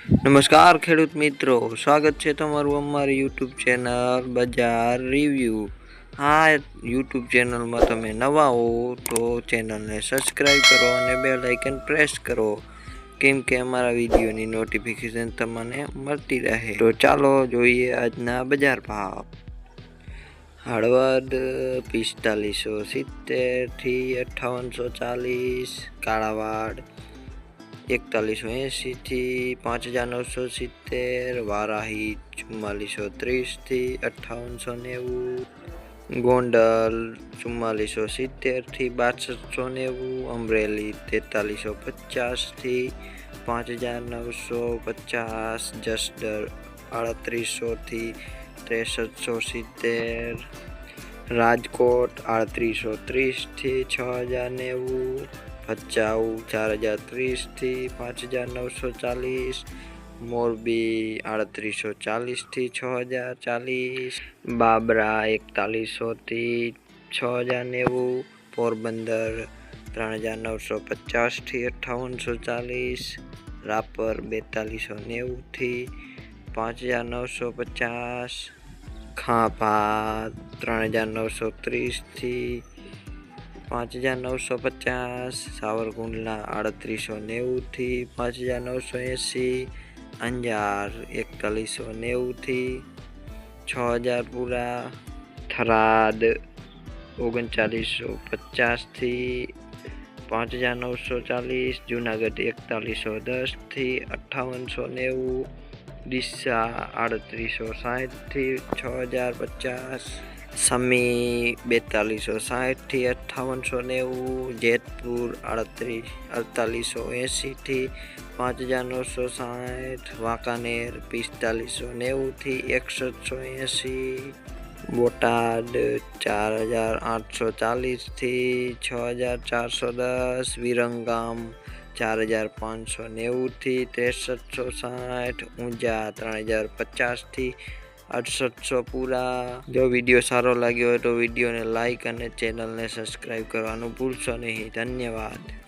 નમસ્કાર ખેડૂત મિત્રો, સ્વાગત છે તમારું અમારી યુટ્યુબ ચેનલ બજાર રિવ્યૂ. આ યુટ્યુબ ચેનલમાં તમે નવા હો તો ચેનલને સબસ્ક્રાઈબ કરો અને બેલ આઇકન પ્રેસ કરો, કેમ કે અમારા વિડીયોની નોટિફિકેશન તમને મળતી રહે. તો ચાલો જોઈએ આજના બજાર ભાવ. હળવદ 4570 થી 5840, કાળાવાડ 4180 થી 5970, વારાહી 4430 થી 5890, ગોંડલ 4470 થી 6290, અમરેલી 4350 થી 5950, જસદણ 3800 થી 6370, રાજકોટ 3830 થી 6090, ભચાઉ 4030 થી 5940, મોરબી 3840 થી 6040, બાબરા 4100 થી 6090, પોરબંદર 3950 થી 5840, રાપર 4290 થી 5950, ખાંભા 3930 થી 5950, સાવરકુંડલા 3890 થી 5980, અંજાર 4190 થી 6000 પૂરા, થરાદ 3950 થી 5940, જુનાગઢ 4110 થી 5890, ડીસા 3860 થી 6050, સમી 4260 થી 5890, જેતપુર 4880 થી 5960, વાંકાનેર 4590 થી 6180, બોટાદ 4840 થી 6410, વિરંગામ 4590 થી 6360, ઊંઝા 3050 થી 6800 પૂરા. જો વિડીયો સારો લાગ્યો હોય તો વિડીયોને લાઈક અને ચેનલને સબસ્ક્રાઈબ કરવાનું ભૂલશો નહીં. ધન્યવાદ.